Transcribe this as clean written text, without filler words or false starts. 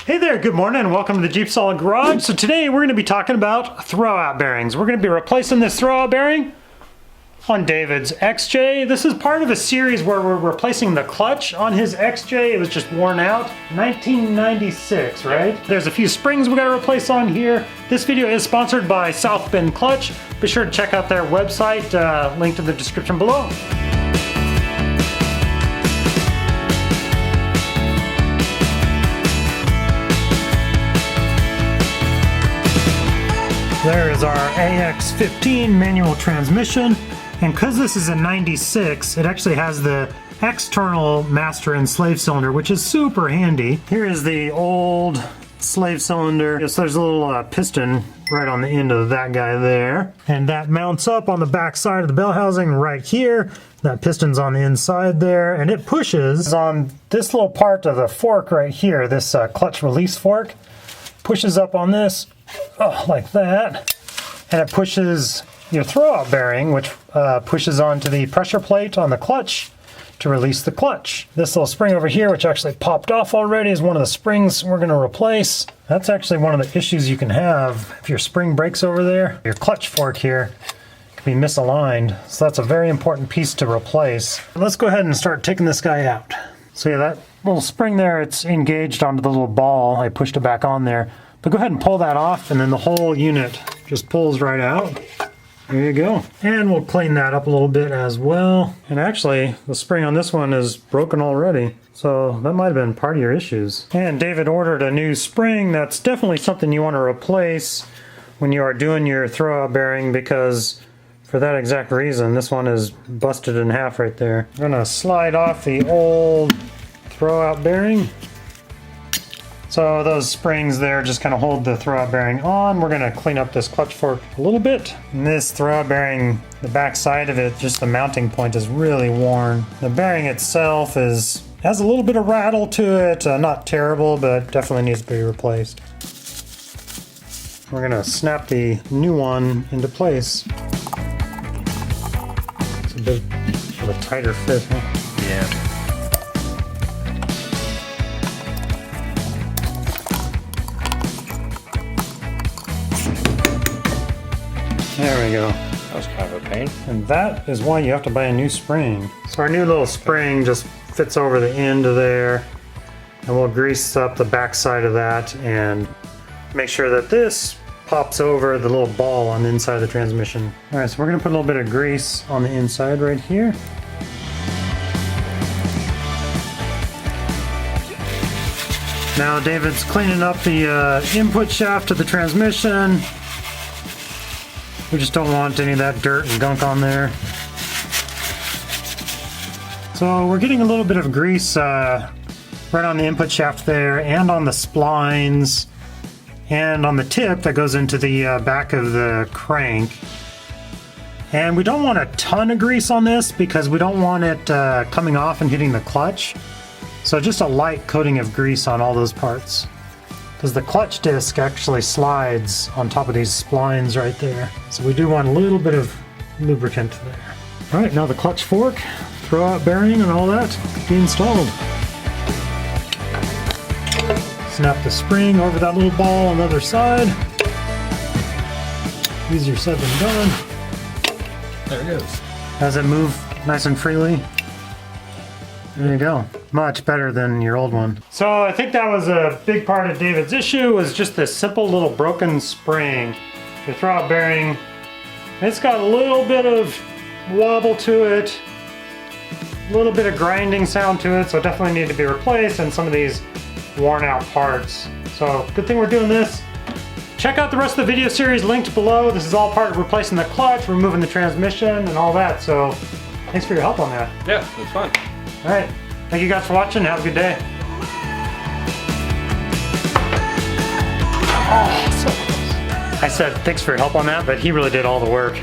Hey there, good morning and welcome to the JeepSolid Garage. So today we're going to be talking about throwout bearings. We're going to be replacing this throwout bearing on David's XJ. This is part of a series where we're replacing the clutch on his XJ. It was just worn out. 1996, right? There's a few springs we got to replace on here. This video is sponsored by South Bend Clutch. Be sure to check out their website, linked in the description below. There is our AX15 manual transmission, and because this is a 96, it actually has the external master and slave cylinder, which is super handy. Here is the old slave cylinder. So there's a little piston right on the end of that guy there, and that mounts up on the back side of the bell housing right here. That piston's on the inside there, and it pushes on this little part of the fork right here, this clutch release fork. Pushes up on this, like that, and it pushes your throwout bearing, which pushes onto the pressure plate on the clutch to release the clutch. This little spring over here, which actually popped off already, is one of the springs we're going to replace. That's actually one of the issues you can have if your spring breaks over there. Your clutch fork here can be misaligned, so that's a very important piece to replace. Let's go ahead and start taking this guy out. So yeah, that little spring there, it's engaged onto the little ball. I pushed it back on there. But go ahead and pull that off, and then the whole unit just pulls right out. There you go. And we'll clean that up a little bit as well. And actually, the spring on this one is broken already. So that might have been part of your issues. And David ordered a new spring. That's definitely something you want to replace when you are doing your throwout bearing, because for that exact reason, this one is busted in half right there. I'm gonna slide off the old throwout bearing. So those springs there just kind of hold the throwout bearing on. We're gonna clean up this clutch fork a little bit. And this throwout bearing, the back side of it, just the mounting point is really worn. The bearing itself has a little bit of rattle to it. Not terrible, but definitely needs to be replaced. We're gonna snap the new one into place. It's a bit of a tighter fit, huh? Yeah. There we go. That was kind of a pain. And that is why you have to buy a new spring. So our new little spring just fits over the end of there, and we'll grease up the back side of that and make sure that this pops over the little ball on the inside of the transmission. All right, so we're gonna put a little bit of grease on the inside right here. Now David's cleaning up the input shaft of the transmission. We just don't want any of that dirt and gunk on there. So we're getting a little bit of grease right on the input shaft there, and on the splines, and on the tip that goes into the back of the crank. And we don't want a ton of grease on this because we don't want it coming off and hitting the clutch. So just a light coating of grease on all those parts, because the clutch disc actually slides on top of these splines right there. So we do want a little bit of lubricant there. All right, now the clutch fork, throwout bearing and all that be installed. Snap the spring over that little ball on the other side. Easier said than done. There it goes. Does it move nice and freely? There you go. Much better than your old one. So I think that was a big part of David's issue, was just this simple little broken spring. Your throwout bearing, it's got a little bit of wobble to it, a little bit of grinding sound to it, so it definitely need to be replaced, and some of these worn out parts. So good thing we're doing this. Check out the rest of the video series linked below. This is all part of replacing the clutch, removing the transmission, and all that. So thanks for your help on that. Yeah, it was fun. All right, thank you guys for watching. Have a good day. Oh, so close. I said thanks for your help on that, but he really did all the work.